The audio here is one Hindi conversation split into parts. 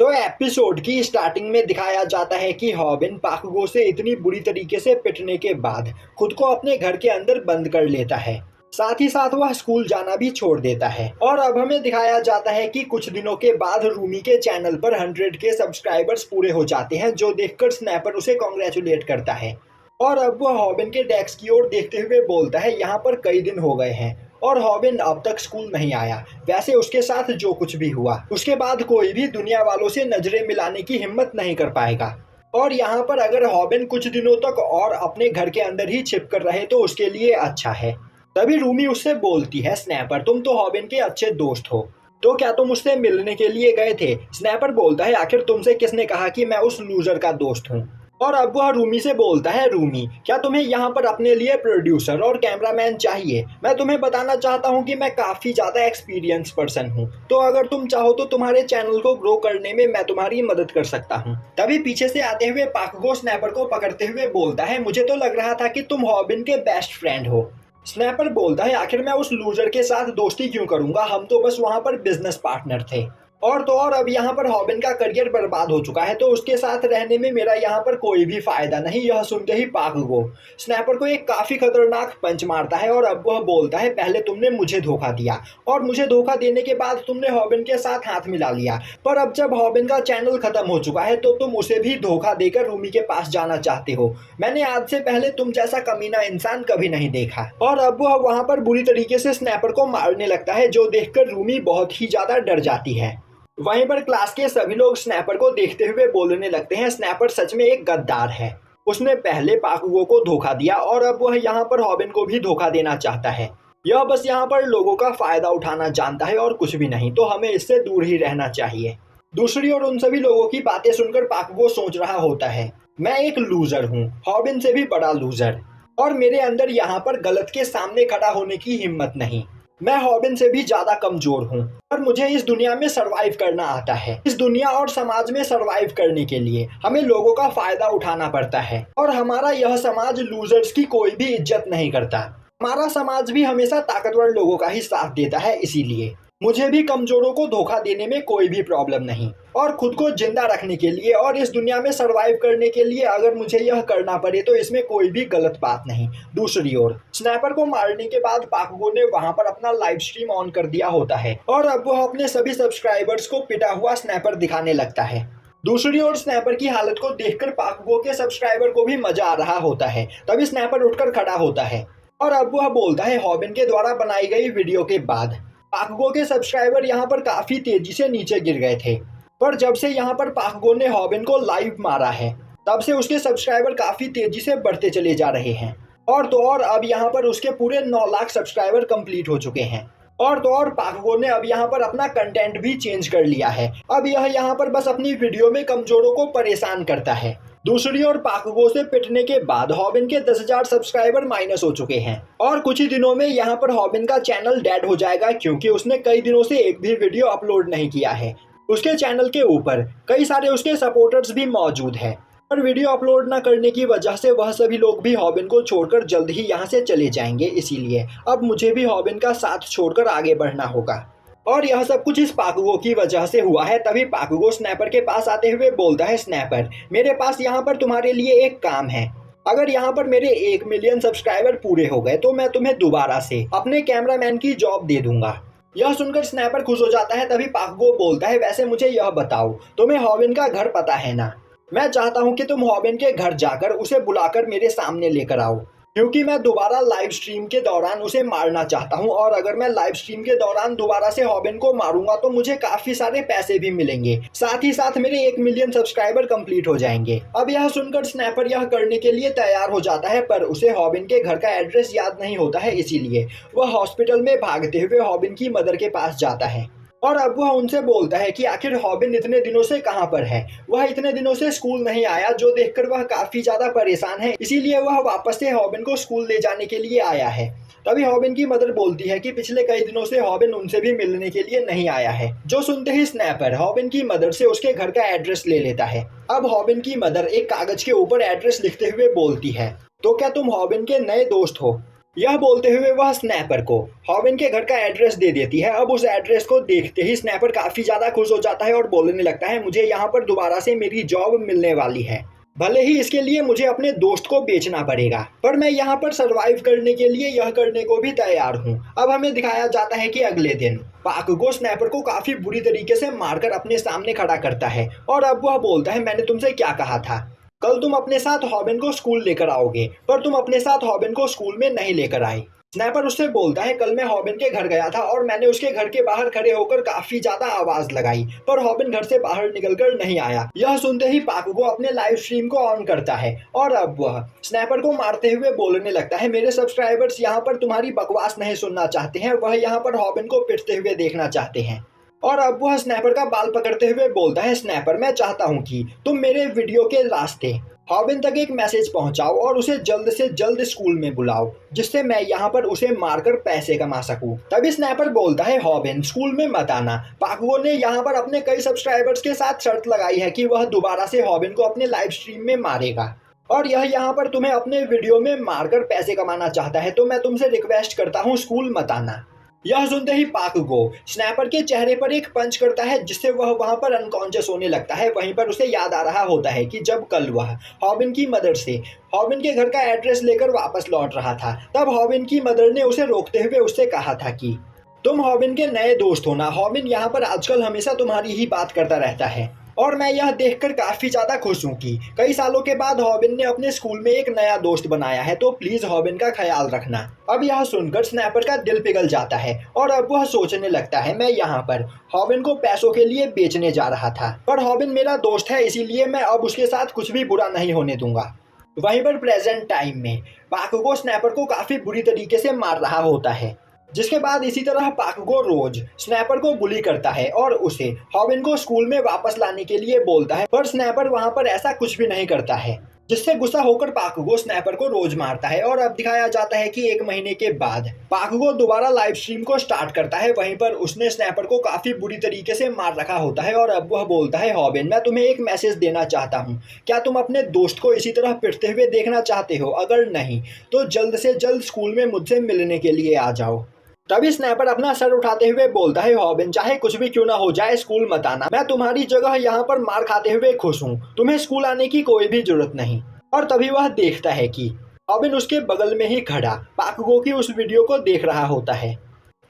तो एपिसोड की स्टार्टिंग में दिखाया जाता है कि हॉबिन पाकुगो से इतनी बुरी तरीके से पिटने के बाद खुद को अपने घर के अंदर बंद कर लेता है। साथ ही साथ वह स्कूल जाना भी छोड़ देता है। और अब हमें दिखाया जाता है कि कुछ दिनों के बाद रूमी के चैनल पर 100 के सब्सक्राइबर्स पूरे हो जाते हैं, जो देखकर स्नैपर उसे कॉन्ग्रेचुलेट करता है। और अब वह हॉबिन के डेस्क की ओर देखते हुए बोलता है, यहाँ पर कई दिन हो गए हैं और हॉबिन अब तक स्कूल नहीं आया। वैसे उसके साथ जो कुछ भी हुआ उसके बाद कोई भी दुनिया वालों से नजरें मिलाने की हिम्मत नहीं कर पाएगा। और यहाँ पर अगर हॉबिन कुछ दिनों तक और अपने घर के अंदर ही छिप कर रहे तो उसके लिए अच्छा है। तभी रूमी उससे बोलती है, स्नैपर तुम तो हॉबिन के अच्छे दोस्त हो, तो क्या तुम उससे मिलने के लिए गए थे? स्नैपर बोलता है, आखिर तुमसे किसने कहा कि मैं उस लूजर का दोस्त हूँ? और अब वह रूमी से बोलता है, रूमी क्या तुम्हें यहाँ पर अपने लिए प्रोड्यूसर और कैमरामैन चाहिए? मैं तुम्हें बताना चाहता हूँ कि मैं काफ़ी ज़्यादा एक्सपीरियंस पर्सन हूँ, तो अगर तुम चाहो तो तुम्हारे चैनल को ग्रो करने में मैं तुम्हारी मदद कर सकता हूँ। तभी पीछे से आते हुए पाकुगो स्नैपर को पकड़ते हुए बोलता है, मुझे तो लग रहा था कि तुम हॉबिन के बेस्ट फ्रेंड हो। स्नैपर बोलता है, आखिर मैं उस लूजर के साथ दोस्ती क्यों करूंगा, हम तो बस वहां पर बिजनेस पार्टनर थे। और तो और अब यहाँ पर हॉबिन का करियर बर्बाद हो चुका है, तो उसके साथ रहने में मेरा यहाँ पर कोई भी फायदा नहीं। यह सुनते ही पाकुगो स्नैपर को एक काफी खतरनाक पंच मारता है और अब वह बोलता है, पहले तुमने मुझे धोखा दिया और मुझे धोखा देने के बाद तुमने हॉबिन के साथ हाथ मिला लिया, पर अब जब हॉबिन का चैनल खत्म हो चुका है तो तुम उसे भी धोखा देकर रूमी के पास जाना चाहते हो। मैंने आज से पहले तुम जैसा कमीना इंसान कभी नहीं देखा। और अब वह वहां पर बुरी तरीके से स्नैपर को मारने लगता है, जो देखकर रूमी बहुत ही ज्यादा डर जाती है। वहीं पर क्लास के सभी लोग स्नैपर को देखते हुए बोलने लगते हैं, स्नैपर सच में एक गद्दार है। उसने पहले पाकुगो को धोखा दिया और अब वह यहाँ पर हॉबिन को भी धोखा देना चाहता है। यह बस यहाँ पर लोगों का फायदा उठाना जानता है और कुछ भी नहीं, तो हमें इससे दूर ही रहना चाहिए। दूसरी ओर उन सभी लोगों की बातें सुनकर पाकुगो सोच रहा होता है, मैं एक लूजर हूँ, हॉबिन से भी बड़ा लूजर, और मेरे अंदर यहाँ पर गलत के सामने खड़ा होने की हिम्मत नहीं। मैं हॉबिन से भी ज्यादा कमजोर हूँ और मुझे इस दुनिया में सरवाइव करना आता है। इस दुनिया और समाज में सरवाइव करने के लिए हमें लोगों का फायदा उठाना पड़ता है और हमारा यह समाज लूजर्स की कोई भी इज्जत नहीं करता। हमारा समाज भी हमेशा ताकतवर लोगों का ही साथ देता है, इसीलिए मुझे भी कमजोरों को धोखा देने में कोई भी प्रॉब्लम नहीं। और खुद को जिंदा रखने के लिए और इस दुनिया में सरवाइव करने के लिए अगर मुझे यह करना पड़े तो इसमें कोई भी गलत बात नहीं। दूसरी ओर स्नैपर को मारने के बाद पाकुगो ने वहां पर अपना लाइव स्ट्रीम ऑन कर दिया होता है और अब वह अपने सभी सब्सक्राइबर्स को पिटा हुआ स्नैपर दिखाने लगता है। दूसरी ओर स्नैपर की हालत को देखकर पाकुगो के सब्सक्राइबर को भी मजा आ रहा होता है। तभी स्नैपर उठकर खड़ा होता है और अब वह बोलता है, हॉबिन के द्वारा बनाई गई वीडियो के बाद पाकुगो के सब्सक्राइबर यहाँ पर काफी तेजी से नीचे गिर गए थे, पर जब से यहाँ पर पाकुगो ने हॉबिन को लाइव मारा है तब से उसके सब्सक्राइबर काफी तेजी से बढ़ते चले जा रहे हैं। और तो और अब यहाँ पर उसके पूरे 9 लाख सब्सक्राइबर कंप्लीट हो चुके हैं। और तो और पाकुगो ने अब यहाँ पर अपना कंटेंट भी चेंज कर लिया है। अब यह यहाँ पर बस अपनी वीडियो में कमजोरों को परेशान करता है। दूसरी ओर पाकुगो से पिटने के बाद हॉबिन के 10,000 सब्सक्राइबर माइनस हो चुके हैं और कुछ ही दिनों में यहाँ पर हॉबिन का चैनल डेड हो जाएगा, क्योंकि उसने कई दिनों से एक भी वीडियो अपलोड नहीं किया है। उसके चैनल के ऊपर कई सारे उसके सपोर्टर्स भी मौजूद हैं और वीडियो अपलोड न करने की वजह से वह सभी लोग भी हॉबिन को छोड़कर जल्द ही यहाँ से चले जाएंगे। इसीलिए अब मुझे भी हॉबिन का साथ छोड़कर आगे बढ़ना होगा और यह सब कुछ इस पाकुगो की वजह से हुआ है। तभी पाकुगो स्नैपर के पास आते हुए बोलता है, स्नैपर मेरे पास यहाँ पर तुम्हारे लिए एक काम है। अगर यहाँ पर मेरे 1 मिलियन सब्सक्राइबर पूरे हो गए तो मैं तुम्हें दोबारा से अपने कैमरामैन की जॉब दे दूंगा। यह सुनकर स्नैपर खुश हो जाता है। तभी पाकुगो बोलता है, वैसे मुझे यह बताओ, तुम्हें हॉबिन का घर पता है ना? मैं चाहता हूँ कि तुम हॉबिन के घर जाकर उसे बुलाकर मेरे सामने लेकर आओ, क्योंकि मैं दोबारा लाइव स्ट्रीम के दौरान उसे मारना चाहता हूं और अगर मैं लाइव स्ट्रीम के दौरान दोबारा से हॉबिन को मारूंगा तो मुझे काफी सारे पैसे भी मिलेंगे, साथ ही साथ मेरे 1 मिलियन सब्सक्राइबर कंप्लीट हो जाएंगे। अब यह सुनकर स्नैपर यह करने के लिए तैयार हो जाता है, पर उसे हॉबिन के घर का एड्रेस याद नहीं होता है, इसीलिए वह हॉस्पिटल में भागते हुए हॉबिन की मदर के पास जाता है और अब वह उनसे बोलता है कि आखिर हॉबिन इतने दिनों से कहाँ पर है। वह इतने दिनों से स्कूल नहीं आया, जो देखकर वह काफी ज्यादा परेशान है, इसीलिए वह वापस से हॉबिन को स्कूल ले जाने के लिए आया है। तभी हॉबिन की मदर बोलती है कि पिछले कई दिनों से हॉबिन उनसे भी मिलने के लिए नहीं आया है। जो सुनते ही स्नैपर हॉबिन की मदर से उसके घर का एड्रेस ले लेता है। अब हॉबिन की मदर एक कागज के ऊपर एड्रेस लिखते हुए बोलती है, तो क्या तुम हॉबिन के नए दोस्त हो? यह बोलते हुए वह स्नैपर को हॉबिन के घर का एड्रेस दे देती है। अब उस एड्रेस को देखते ही स्नैपर काफ़ी ज़्यादा खुश हो जाता है और बोलने लगता है, मुझे यहाँ पर दोबारा से मेरी जॉब मिलने वाली है। भले ही इसके लिए मुझे अपने दोस्त को बेचना पड़ेगा, पर मैं यहाँ पर सरवाइव करने के लिए यह करने को भी तैयार हूँ। अब हमें दिखाया जाता है कि अगले दिन पाक को स्नैपर को काफ़ी बुरी तरीके से मारकर अपने सामने खड़ा करता है और अब वह बोलता है, मैंने तुमसे क्या कहा था, कल तुम अपने साथ हॉबिन को स्कूल लेकर आओगे, पर तुम अपने साथ हॉबिन को स्कूल में नहीं लेकर आए। स्नैपर उससे बोलता है, कल मैं हॉबिन के घर गया था और मैंने उसके घर के बाहर खड़े होकर काफी ज्यादा आवाज लगाई, पर हॉबिन घर से बाहर निकलकर नहीं आया। यह सुनते ही पाकुगो अपने लाइव स्ट्रीम को ऑन करता है और अब वह स्नैपर को मारते हुए बोलने लगता है, मेरे सब्सक्राइबर्स यहाँ पर तुम्हारी बकवास नहीं सुनना चाहते हैं, वह यहाँ पर हॉबिन को पिटते हुए देखना चाहते हैं। और अब वह स्नैपर का बाल पकड़ते हुए बोलता है, स्नैपर मैं चाहता हूँ कि तुम मेरे वीडियो के रास्ते हॉबिन तक एक मैसेज पहुंचाओ और उसे जल्द से जल्द स्कूल में बुलाओ, जिससे मैं यहाँ पर उसे मारकर पैसे कमा सकूं। तभी स्नैपर बोलता है, हॉबिन स्कूल में मत आना। पाकुगो ने यहाँ पर अपने कई सब्सक्राइबर्स के साथ शर्त लगाई है कि वह दोबारा से हॉबिन को अपने लाइव स्ट्रीम में मारेगा और यह यहाँ पर तुम्हें अपने वीडियो में मारकर पैसे कमाना चाहता है, तो मैं तुमसे रिक्वेस्ट करता हूँ स्कूल मत आना। यह सुनते ही पाकुगो स्नैपर के चेहरे पर एक पंच करता है, जिससे वह वहां पर अनकॉन्शियस होने लगता है। वहीं पर उसे याद आ रहा होता है कि जब कल वह हॉबिन की मदर से हॉबिन के घर का एड्रेस लेकर वापस लौट रहा था, तब हॉबिन की मदर ने उसे रोकते हुए उससे कहा था कि तुम हॉबिन के नए दोस्त हो ना। हॉबिन यहाँ पर आजकल हमेशा तुम्हारी ही बात करता रहता है और मैं यह देखकर काफ़ी ज़्यादा खुश हूँ कि कई सालों के बाद हॉबिन ने अपने स्कूल में एक नया दोस्त बनाया है, तो प्लीज़ हॉबिन का ख्याल रखना। अब यह सुनकर स्नैपर का दिल पिघल जाता है और अब वह सोचने लगता है, मैं यहाँ पर हॉबिन को पैसों के लिए बेचने जा रहा था, पर हॉबिन मेरा दोस्त है, इसीलिए मैं अब उसके साथ कुछ भी बुरा नहीं होने दूंगा। वहीं पर प्रेजेंट टाइम में पाकुगो स्नैपर को काफ़ी बुरी तरीके से मार रहा होता है, जिसके बाद इसी तरह पाकुगो रोज स्नैपर को बुली करता है और उसे हॉबिन को स्कूल में वापस लाने के लिए बोलता है, पर स्नैपर वहां पर ऐसा कुछ भी नहीं करता है, जिससे गुस्सा होकर पाकुगो स्नैपर को रोज मारता है। और अब दिखाया जाता है कि 1 महीने के बाद पाकुगो दोबारा लाइव स्ट्रीम को स्टार्ट करता है। वहीं पर उसने स्नैपर को काफी बुरी तरीके से मार रखा होता है और अब वह बोलता है, हॉबिन मैं तुम्हें एक मैसेज देना चाहता हूँ, क्या तुम अपने दोस्त को इसी तरह पिटते हुए देखना चाहते हो? अगर नहीं तो जल्द से जल्द स्कूल में मुझसे मिलने के लिए आ जाओ। तभी स्नैपर अपना सर उठाते हुए बोलता है, हॉबिन चाहे कुछ भी क्यों ना हो जाए स्कूल मत आना, मैं तुम्हारी जगह यहाँ पर मार खाते हुए खुश हूँ, तुम्हें स्कूल आने की कोई भी जरूरत नहीं। और तभी वह देखता है कि हॉबिन उसके बगल में ही खड़ा पाकुगो की उस वीडियो को देख रहा होता है।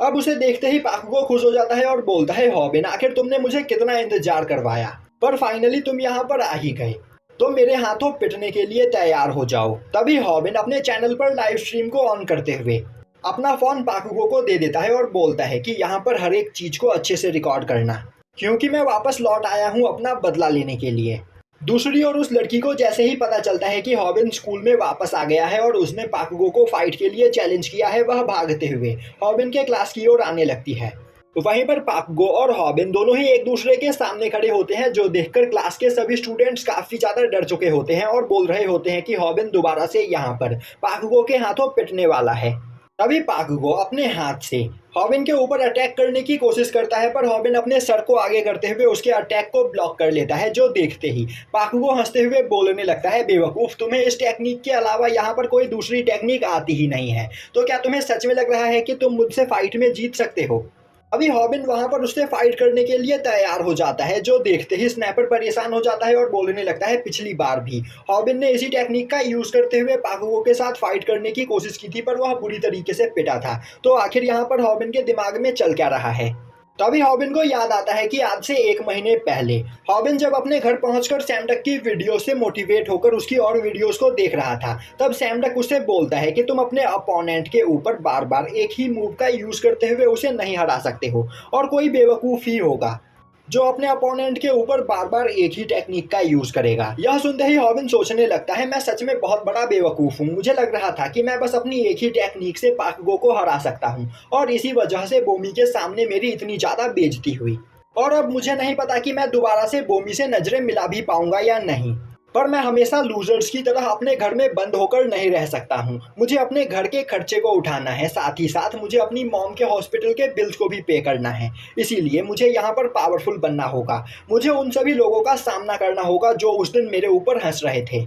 अब उसे देखते ही पाकुगो खुश हो जाता है और बोलता है, हॉबिन आखिर तुमने मुझे कितना इंतजार करवाया, पर फाइनली तुम यहाँ पर आ ही गए, तो मेरे हाथों पिटने के लिए तैयार हो जाओ। तभी हॉबिन अपने चैनल पर लाइव स्ट्रीम को ऑन करते हुए अपना फोन पाकुगो को दे देता है और बोलता है कि यहाँ पर हर एक चीज को अच्छे से रिकॉर्ड करना, क्योंकि मैं वापस लौट आया हूँ अपना बदला लेने के लिए। दूसरी ओर उस लड़की को जैसे ही पता चलता है कि हॉबिन स्कूल में वापस आ गया है और उसने पाकुगो को फाइट के लिए चैलेंज किया है, वह भागते हुए हॉबिन के क्लास की ओर आने लगती है। वहीं पर पाकुगो और हॉबिन दोनों ही एक दूसरे के सामने खड़े होते हैं, जो देखकर क्लास के सभी स्टूडेंट्स काफी ज्यादा डर चुके होते हैं और बोल रहे होते हैं कि हॉबिन दोबारा से यहाँ पर पाकुगो के हाथों पिटने वाला है। तभी पाकुगो अपने हाथ से हॉबिन के ऊपर अटैक करने की कोशिश करता है, पर हॉबिन अपने सर को आगे करते हुए उसके अटैक को ब्लॉक कर लेता है, जो देखते ही पाकुगो हंसते हुए बोलने लगता है, बेवकूफ तुम्हें इस टेक्निक के अलावा यहाँ पर कोई दूसरी टेक्निक आती ही नहीं है, तो क्या तुम्हें सच में लग रहा है कि तुम मुझसे फाइट में जीत सकते हो? अभी हॉबिन वहां पर उससे फाइट करने के लिए तैयार हो जाता है, जो देखते ही स्नैपर परेशान हो जाता है और बोलने लगता है, पिछली बार भी हॉबिन ने इसी टेक्निक का यूज करते हुए पाकुगो के साथ फाइट करने की कोशिश की थी, पर वह बुरी तरीके से पिटा था, तो आखिर यहाँ पर हॉबिन के दिमाग में चल क्या रहा है? तभी हॉबिन को याद आता है कि आज से 1 महीने पहले हॉबिन जब अपने घर पहुंचकर सैमडक की वीडियो से मोटिवेट होकर उसकी और वीडियोस को देख रहा था, तब सैमडक उसे बोलता है कि तुम अपने अपोनेंट के ऊपर बार बार एक ही मूव का यूज करते हुए उसे नहीं हरा सकते हो, और कोई बेवकूफ़ ही होगा जो अपने अपोनेंट के ऊपर बार बार एक ही टेक्निक का यूज करेगा। यह सुनते ही हॉबिन सोचने लगता है, मैं सच में बहुत बड़ा बेवकूफ हूँ, मुझे लग रहा था कि मैं बस अपनी एक ही टेक्निक से पाकुगो को हरा सकता हूँ और इसी वजह से बोमी के सामने मेरी इतनी ज्यादा बेइज्जती हुई, और अब मुझे नहीं पता कि मैं दोबारा से बोमी से नजरें मिला भी पाऊंगा या नहीं, पर मैं हमेशा लूजर्स की तरह अपने घर में बंद होकर नहीं रह सकता हूँ। मुझे अपने घर के खर्चे को उठाना है, साथ ही साथ मुझे अपनी मॉम के हॉस्पिटल के बिल्स को भी पे करना है, इसीलिए मुझे यहाँ पर पावरफुल बनना होगा। मुझे उन सभी लोगों का सामना करना होगा जो उस दिन मेरे ऊपर हंस रहे थे,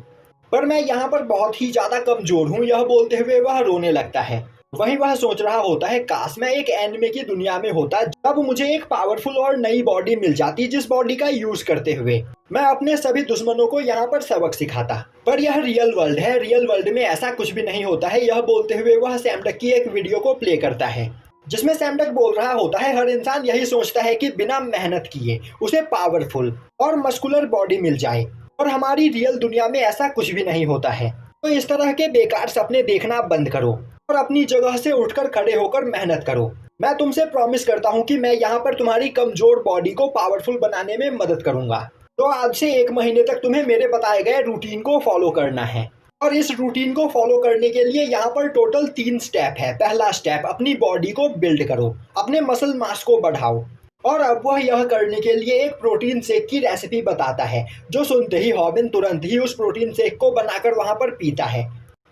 पर मैं यहाँ पर बहुत ही ज़्यादा कमज़ोर हूँ। यह बोलते हुए वह रोने लगता है। वहीं वह सोच रहा होता है, काश मैं एक एनिमे की दुनिया में होता जब मुझे एक पावरफुल और नई बॉडी मिल जाती, जिस बॉडी का यूज करते हुए मैं अपने सभी दुश्मनों को यहाँ पर सबक सिखाता। पर यह रियल वर्ल्ड है, रियल वर्ल्ड में ऐसा कुछ भी नहीं होता है। यह बोलते हुए वह सैम डक की एक वीडियो को प्ले करता है, जिसमें सैम डक बोल रहा होता है, हर इंसान यही सोचता है कि बिना मेहनत किए उसे पावरफुल और मस्कुलर बॉडी मिल जाए, और हमारी रियल दुनिया में ऐसा कुछ भी नहीं होता है। तो इस तरह के बेकार सपने देखना बंद करो और अपनी जगह से उठकर खड़े होकर मेहनत करो। मैं तुमसे प्रॉमिस करता हूँ कि मैं यहाँ पर तुम्हारी कमजोर बॉडी को पावरफुल बनाने में मदद करूंगा। तो आज से 1 महीने तक तुम्हें मेरे बताए गए रूटीन को फॉलो करना है, और इस रूटीन को फॉलो करने के लिए यहाँ पर टोटल 3 स्टेप है। पहला स्टेप, अपनी बॉडी को बिल्ड करो, अपने मसल मास को बढ़ाओ। और अब वह यह करने के लिए एक प्रोटीन शेक की रेसिपी बताता है, जो सुनते ही हॉबिन तुरंत ही उस प्रोटीन शेक को बनाकर वहां पर पीता है।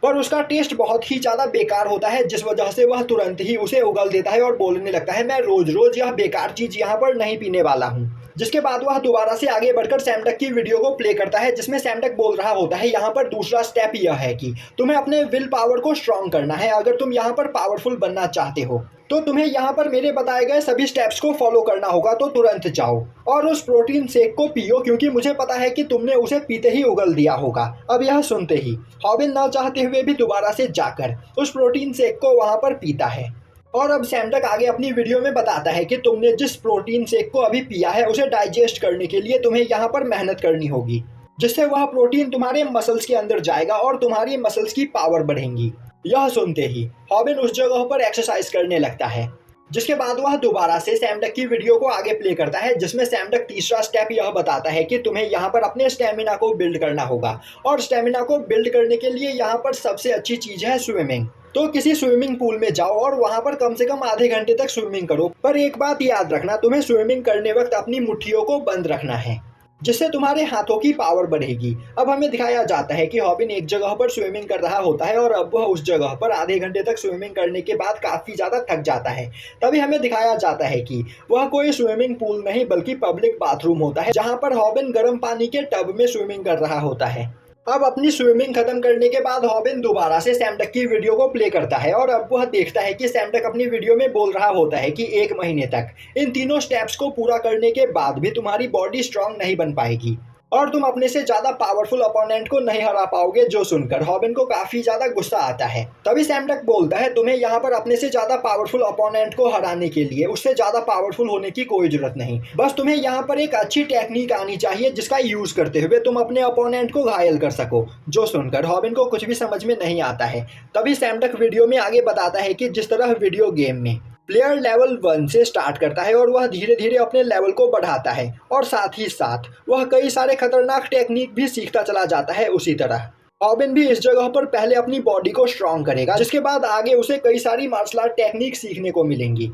पर उसका टेस्ट बहुत ही ज़्यादा बेकार होता है, जिस वजह से वह तुरंत ही उसे उगल देता है और बोलने लगता है, मैं रोज रोज यह बेकार चीज़ यहाँ पर नहीं पीने वाला हूँ। जिसके बाद वह दोबारा से आगे बढ़कर सैम डक की वीडियो को प्ले करता है, जिसमें सैम डक बोल रहा होता है, यहाँ पर दूसरा स्टेप यह है कि तुम्हें अपने विल पावर को स्ट्रॉन्ग करना है। अगर तुम यहाँ पर पावरफुल बनना चाहते हो तो तुम्हें यहाँ पर मेरे बताए गए सभी स्टेप्स को फॉलो करना होगा। तो तुरंत जाओ और उस प्रोटीन शेक को पियो, क्योंकि मुझे पता है कि तुमने उसे पीते ही उगल दिया होगा। अब यह सुनते ही हॉबिन न चाहते हुए भी दोबारा से जाकर उस प्रोटीन शेक को वहाँ पर पीता है। और अब सैम डक आगे अपनी वीडियो में बताता है कि तुमने जिस प्रोटीन शेक को अभी पिया है, उसे डाइजेस्ट करने के लिए तुम्हें यहाँ पर मेहनत करनी होगी, जिससे वह प्रोटीन तुम्हारे मसल्स के अंदर जाएगा और तुम्हारी मसल्स की पावर बढ़ेंगी। यह सुनते ही हॉबिन उस जगह पर एक्सरसाइज करने लगता है। जिसके बाद वह दोबारा से सैम डक की वीडियो को आगे प्ले करता है, जिसमें सैम डक तीसरा स्टेप यह बताता है कि तुम्हें यहाँ पर अपने स्टेमिना को बिल्ड करना होगा। और स्टेमिना को बिल्ड करने के लिए यहाँ पर सबसे अच्छी चीज़ है स्विमिंग। तो किसी स्विमिंग पूल में जाओ और वहाँ पर कम से कम आधे घंटे तक स्विमिंग करो। पर एक बात याद रखना, तुम्हें स्विमिंग करने वक्त अपनी मुट्ठियों को बंद रखना है, जिससे तुम्हारे हाथों की पावर बढ़ेगी। अब हमें दिखाया जाता है कि हॉबिन एक जगह पर स्विमिंग कर रहा होता है, और अब वह उस जगह पर आधे घंटे तक स्विमिंग करने के बाद काफ़ी ज़्यादा थक जाता है। तभी हमें दिखाया जाता है कि वह कोई स्विमिंग पूल नहीं बल्कि पब्लिक बाथरूम होता है, जहाँ पर हॉबिन गर्म पानी के टब में स्विमिंग कर रहा होता है। अब अपनी स्विमिंग खत्म करने के बाद हॉबिन दोबारा से सैम डक की वीडियो को प्ले करता है, और अब वह देखता है कि सैम डक अपनी वीडियो में बोल रहा होता है कि 1 महीने तक इन तीनों स्टेप्स को पूरा करने के बाद भी तुम्हारी बॉडी स्ट्रांग नहीं बन पाएगी और तुम अपने से ज्यादा पावरफुल अपोनेंट को नहीं हरा पाओगे। जो सुनकर हॉबिन को काफी ज्यादा गुस्सा आता है। तभी सैम डक बोलता है, तुम्हें यहाँ पर अपने से ज्यादा पावरफुल अपोनेंट को हराने के लिए उससे ज्यादा पावरफुल होने की कोई जरूरत नहीं, बस तुम्हें यहाँ पर एक अच्छी टेक्निक आनी चाहिए जिसका यूज करते हुए तुम अपने अपोनेंट को घायल कर सको। जो सुनकर हॉबिन को कुछ भी समझ में नहीं आता है। तभी सैम डक वीडियो में आगे बताता है कि जिस तरह वीडियो गेम में प्लेयर लेवल 1 से स्टार्ट करता है और वह धीरे धीरे अपने लेवल को बढ़ाता है, और साथ ही साथ वह कई सारे खतरनाक टेक्निक भी सीखता चला जाता है। उसी तरह हॉबिन भी इस जगह पर पहले अपनी बॉडी को स्ट्रॉन्ग करेगा, जिसके बाद आगे उसे कई सारी मार्शल आर्ट टेक्निक सीखने को मिलेंगी।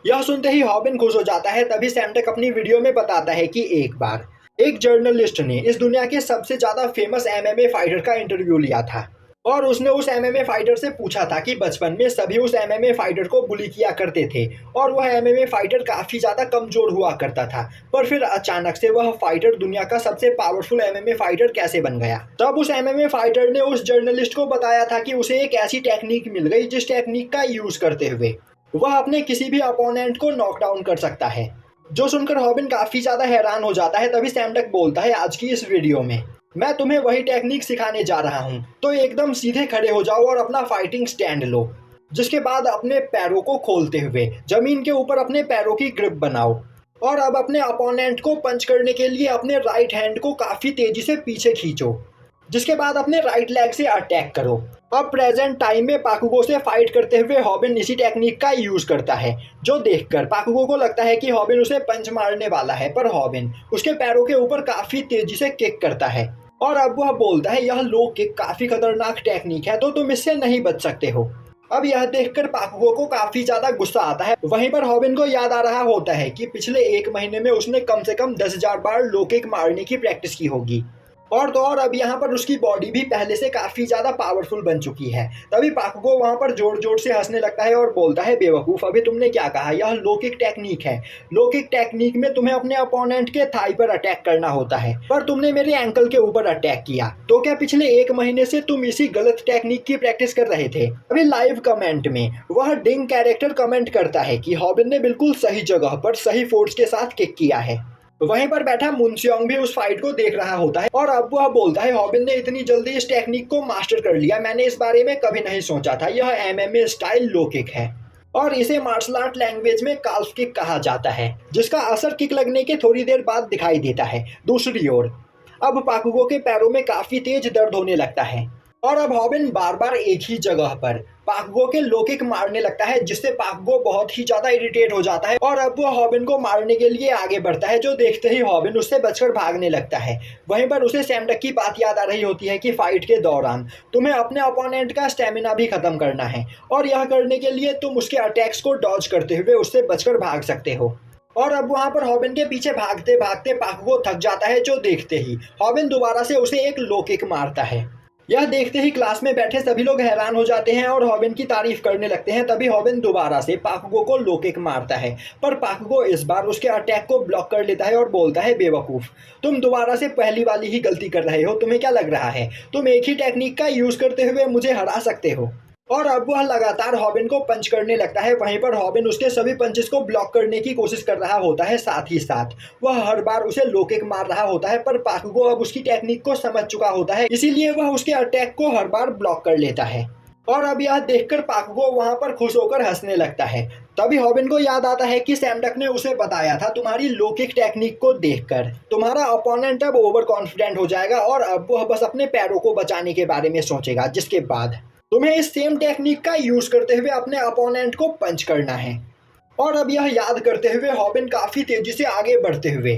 यह सुनते ही हॉबिन खुश हो जाता है। तभी सैम डक अपनी वीडियो में बताता है कि एक बार एक जर्नलिस्ट ने इस दुनिया के सबसे ज्यादा फेमस MMA फाइटर का इंटरव्यू लिया था, और उसने उस MMA फाइटर से पूछा था कि बचपन में सभी उस MMA फाइटर को बुली किया करते थे और वह MMA फाइटर काफ़ी ज़्यादा कमज़ोर हुआ करता था, पर फिर अचानक से वह फाइटर दुनिया का सबसे पावरफुल MMA फाइटर कैसे बन गया। तब उस MMA फाइटर ने उस जर्नलिस्ट को बताया था कि उसे एक ऐसी टेक्निक मिल गई जिस टेक्निक का यूज़ करते हुए वह अपने किसी भी अपोनेंट को नॉकडाउन कर सकता है। जो सुनकर हॉबिन काफ़ी ज़्यादा हैरान हो जाता है। तभी सैम डक बोलता है, आज की इस वीडियो में मैं तुम्हें वही टेक्निक सिखाने जा रहा हूँ, तो एकदम सीधे खड़े हो जाओ और अपना फाइटिंग स्टैंड लो। जिसके बाद अपने पैरों को खोलते हुए जमीन के ऊपर अपने पैरों की ग्रिप बनाओ, और अब अपने अपोनेंट को पंच करने के लिए अपने राइट हैंड को काफ़ी तेजी से पीछे खींचो। जिसके बाद अपने राइट लेग से अटैक करो। अब प्रेजेंट टाइम में पाकुगो से फाइट करते हुए हॉबिन इसी टेक्निक का यूज करता है, जो देखकर पाकुगो को लगता है कि हॉबिन उसे पंच मारने वाला है, पर हॉबिन उसके पैरों के ऊपर काफ़ी तेजी से किक करता है। और अब वह बोलता है, यह लो किक काफ़ी खतरनाक टेक्निक है, तो तुम इससे नहीं बच सकते हो। अब यह देखकर पाकुगो को काफ़ी ज़्यादा गुस्सा आता है। वहीं पर हॉबिन को याद आ रहा होता है कि पिछले 1 महीने में उसने कम से कम 10,000 बार लो किक मारने की प्रैक्टिस की होगी। और तो और अब यहाँ पर उसकी बॉडी भी पहले से काफ़ी ज़्यादा पावरफुल बन चुकी है। तभी पाकुगो वहाँ पर ज़ोर-ज़ोर से हँसने लगता है और बोलता है, बेवकूफ़, अभी तुमने क्या कहा? यह लो किक टेक्नीक है। लो किक टेक्नीक में तुम्हें अपने अपोनेंट के थाई पर अटैक करना होता है, पर तुमने मेरे एंकल के ऊपर अटैक किया। तो क्या पिछले 1 महीने से तुम इसी गलत टेक्नीक की प्रैक्टिस कर रहे थे? अभी लाइव कमेंट में वह डिंग कैरेक्टर कमेंट करता है कि हॉबिन ने बिल्कुल सही जगह पर सही फोर्स के साथ किक किया है। वहीं पर बैठा मुनस्योंग भी उस फाइट को देख रहा होता है और अब वह बोलता है, हॉबिन ने इतनी जल्दी इस टेक्निक को मास्टर कर लिया, मैंने इस बारे में कभी नहीं सोचा था। यह एमएमए स्टाइल लो किक है और इसे मार्शल आर्ट लैंग्वेज में काल्फ किक कहा जाता है, जिसका असर किक लगने के थोड़ी देर बाद दिखाई देता है। दूसरी ओर अब पाकुगो के पैरों में काफी तेज दर्द होने लगता है और अब हॉबिन बार बार एक ही जगह पर पाकुगो के लो किक मारने लगता है, जिससे पाकुगो बहुत ही ज्यादा इरिटेट हो जाता है और अब वो हॉबिन को मारने के लिए आगे बढ़ता है, जो देखते ही हॉबिन उससे बचकर भागने लगता है। वहीं पर उसे सैमडक की बात याद आ रही होती है कि फाइट के दौरान तुम्हें अपने अपोनेंट का स्टेमिना भी खत्म करना है और यह करने के लिए तुम उसके अटैक्स को डॉज करते हुए उससे बचकर भाग सकते हो। और अब वहां पर हॉबिन के पीछे भागते भागते पाकुगो थक जाता है, जो देखते ही हॉबिन दोबारा से उसे एक लो किक मारता है। यह देखते ही क्लास में बैठे सभी लोग हैरान हो जाते हैं और हॉबिन की तारीफ करने लगते हैं। तभी हॉबिन दोबारा से पाकुगो को लो किक मारता है, पर पाकुगो इस बार उसके अटैक को ब्लॉक कर लेता है और बोलता है, बेवकूफ़, तुम दोबारा से पहली वाली ही गलती कर रहे हो। तुम्हें क्या लग रहा है तुम एक ही टेक्निक का यूज़ करते हुए मुझे हरा सकते हो? और अब वह लगातार हॉबिन को पंच करने लगता है। वहीं पर हॉबिन उसके सभी पंचेस को ब्लॉक करने की कोशिश कर रहा होता है, साथ ही साथ वह हर बार उसे लो किक मार रहा होता है, पर पाकुगो अब उसकी टेक्निक को समझ चुका होता है, इसीलिए वह उसके अटैक को हर बार ब्लॉक कर लेता है। और अब यह देखकर पाकुगो वहां पर खुश होकर हंसने लगता है। तभी हॉबिन को याद आता है कि सैमडक ने उसे बताया था, तुम्हारी लो किक टेक्निक को देखकर तुम्हारा अपोनेंट अब ओवर कॉन्फिडेंट हो जाएगा और अब वह बस अपने पैरों को बचाने के बारे में सोचेगा, जिसके बाद तुम्हें इस सेम टेक्निक का यूज करते हुए अपने अपोनेंट को पंच करना है। और अब यह याद करते हुए हॉबिन काफी तेजी से आगे बढ़ते हुए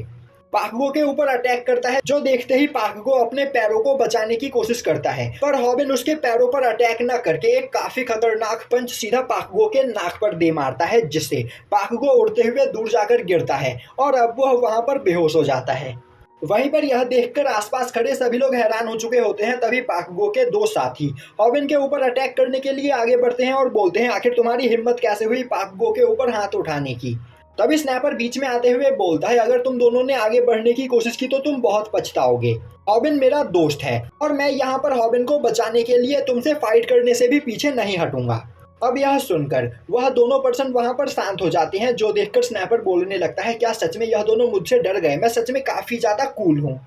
पाकुगो के ऊपर अटैक करता है, जो देखते ही पाकुगो अपने पैरों को बचाने की कोशिश करता है, पर हॉबिन उसके पैरों पर अटैक न करके एक काफी खतरनाक पंच सीधा पाकुगो के नाक पर दे मारता है, जिससे पाकुगो उड़ते हुए दूर जाकर गिरता है और अब वह वहां पर बेहोश हो जाता है। वहीं पर यह देखकर आसपास खड़े सभी लोग हैरान हो चुके होते हैं। तभी पाकुगो के 2 साथी हॉबिन के ऊपर अटैक करने के लिए आगे बढ़ते हैं और बोलते हैं, आखिर तुम्हारी हिम्मत कैसे हुई पाकुगो के ऊपर हाथ उठाने की? तभी स्नैपर बीच में आते हुए बोलता है, अगर तुम दोनों ने आगे बढ़ने की कोशिश की तो तुम बहुत पछताओगे। हॉबिन मेरा दोस्त है और मैं यहाँ पर हॉबिन को बचाने के लिए तुमसे फाइट करने से भी पीछे नहीं हटूंगा। अब यह सुनकर वह दोनों पर्सन वहां पर शांत हो जाते हैं, जो देखकर स्नैपर बोलने लगता है, क्या सच में यह दोनों मुझसे डर गए? मैं सच में काफी ज्यादा कूल हूँ।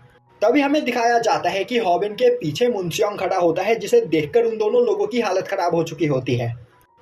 तभी हमें दिखाया जाता है कि हॉबिन के पीछे मुनस्योंग खड़ा होता है, जिसे देखकर उन दोनों लोगों की हालत खराब हो चुकी होती है।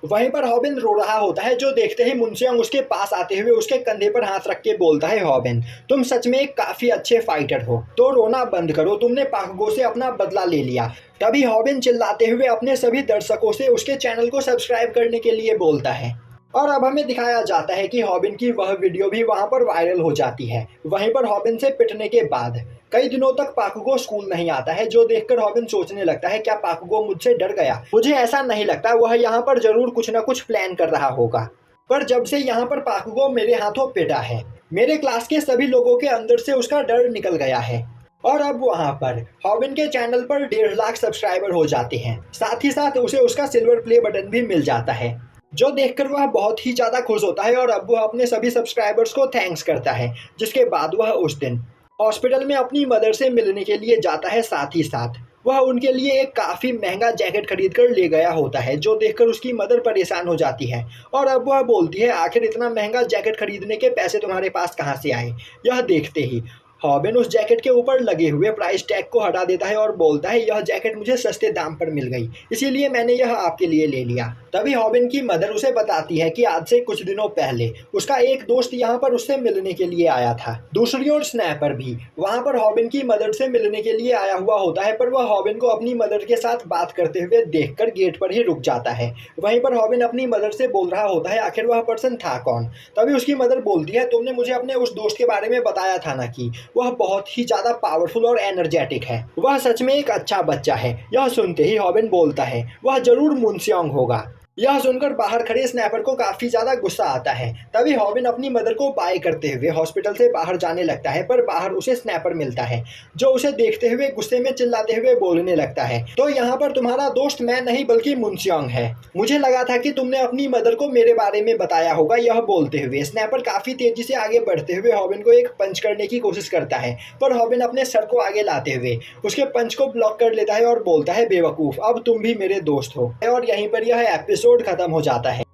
वहीं पर हॉबिन रो रहा होता है, जो देखते ही मुनस्योंग उसके पास आते हुए उसके कंधे पर हाथ रख के बोलता है, हॉबिन तुम सच में एक काफी अच्छे फाइटर हो, तो रोना बंद करो, तुमने पाकुगो से अपना बदला ले लिया। तभी हॉबिन चिल्लाते हुए अपने सभी दर्शकों से उसके चैनल को सब्सक्राइब करने के लिए बोलता है। और अब हमें दिखाया जाता है कि हॉबिन की वह वीडियो भी वहां पर वायरल हो जाती है। वहीं पर हॉबिन से पिटने के बाद कई दिनों तक पाकुगो स्कूल नहीं आता है, जो देखकर हॉबिन सोचने लगता है, क्या पाकुगो मुझसे डर गया? मुझे ऐसा नहीं लगता, वह यहाँ पर जरूर कुछ न कुछ प्लान कर रहा होगा। पर जब से यहाँ पर पाकुगो मेरे हाथों पिटा है, मेरे क्लास के सभी लोगों के अंदर से उसका डर निकल गया है। और अब वहां पर हॉबिन के चैनल पर 1.5 लाख सब्सक्राइबर हो जाते हैं, साथ ही साथ उसे उसका सिल्वर प्ले बटन भी मिल जाता है, जो देखकर वह बहुत ही ज़्यादा खुश होता है और अब वह अपने सभी सब्सक्राइबर्स को थैंक्स करता है। जिसके बाद वह उस दिन हॉस्पिटल में अपनी मदर से मिलने के लिए जाता है, साथ ही साथ वह उनके लिए एक काफ़ी महंगा जैकेट खरीद कर ले गया होता है, जो देखकर उसकी मदर परेशान हो जाती है। और अब वह बोलती है, आखिर इतना महंगा जैकेट खरीदने के पैसे तुम्हारे पास कहाँ से आए? यह देखते ही हॉबिन उस जैकेट के ऊपर लगे हुए प्राइस टैग को हटा देता है और बोलता है, यह जैकेट मुझे सस्ते दाम पर मिल गई, इसीलिए मैंने यह आपके लिए ले लिया। तभी हॉबिन की मदर उसे बताती है कि आज से कुछ दिनों पहले उसका एक दोस्त यहाँ पर उससे मिलने के लिए आया था। दूसरी ओर स्नैपर भी वहाँ पर हॉबिन की मदर से मिलने के लिए आया हुआ होता है, पर वह हॉबिन को अपनी मदर के साथ बात करते हुए देखकर गेट पर ही रुक जाता है। वहीं पर हॉबिन अपनी मदर से बोल रहा होता है, आखिर वह पर्सन था कौन? तभी उसकी मदर बोलती है, तुमने मुझे अपने उस दोस्त के बारे में बताया था ना कि वह बहुत ही ज्यादा पावरफुल और एनर्जेटिक है, वह सच में एक अच्छा बच्चा है। यह सुनते ही हॉबिन बोलता है, वह जरूर मुनस्योंग होगा। यह सुनकर बाहर खड़े स्नैपर को काफी ज्यादा गुस्सा आता है। तभी हॉबिन अपनी मदर को बाय करते हुए हॉस्पिटल से बाहर जाने लगता है, पर बाहर उसे स्नैपर मिलता है जो उसे देखते हुए गुस्से में चिल्लाते हुए बोलने लगता है, तो यहाँ पर तुम्हारा दोस्त मैं नहीं बल्कि मुनस्यांग है। मुझे लगा था कि तुमने अपनी मदर को मेरे बारे में बताया होगा। यह बोलते हुए स्नैपर काफी तेजी से आगे बढ़ते हुए हॉबिन को एक पंच करने की कोशिश करता है, पर हॉबिन अपने सर को आगे लाते हुए उसके पंच को ब्लॉक कर लेता है और बोलता है बेवकूफ, अब तुम भी मेरे दोस्त हो। और यहीं पर यह एपिसोड खत्म हो जाता है।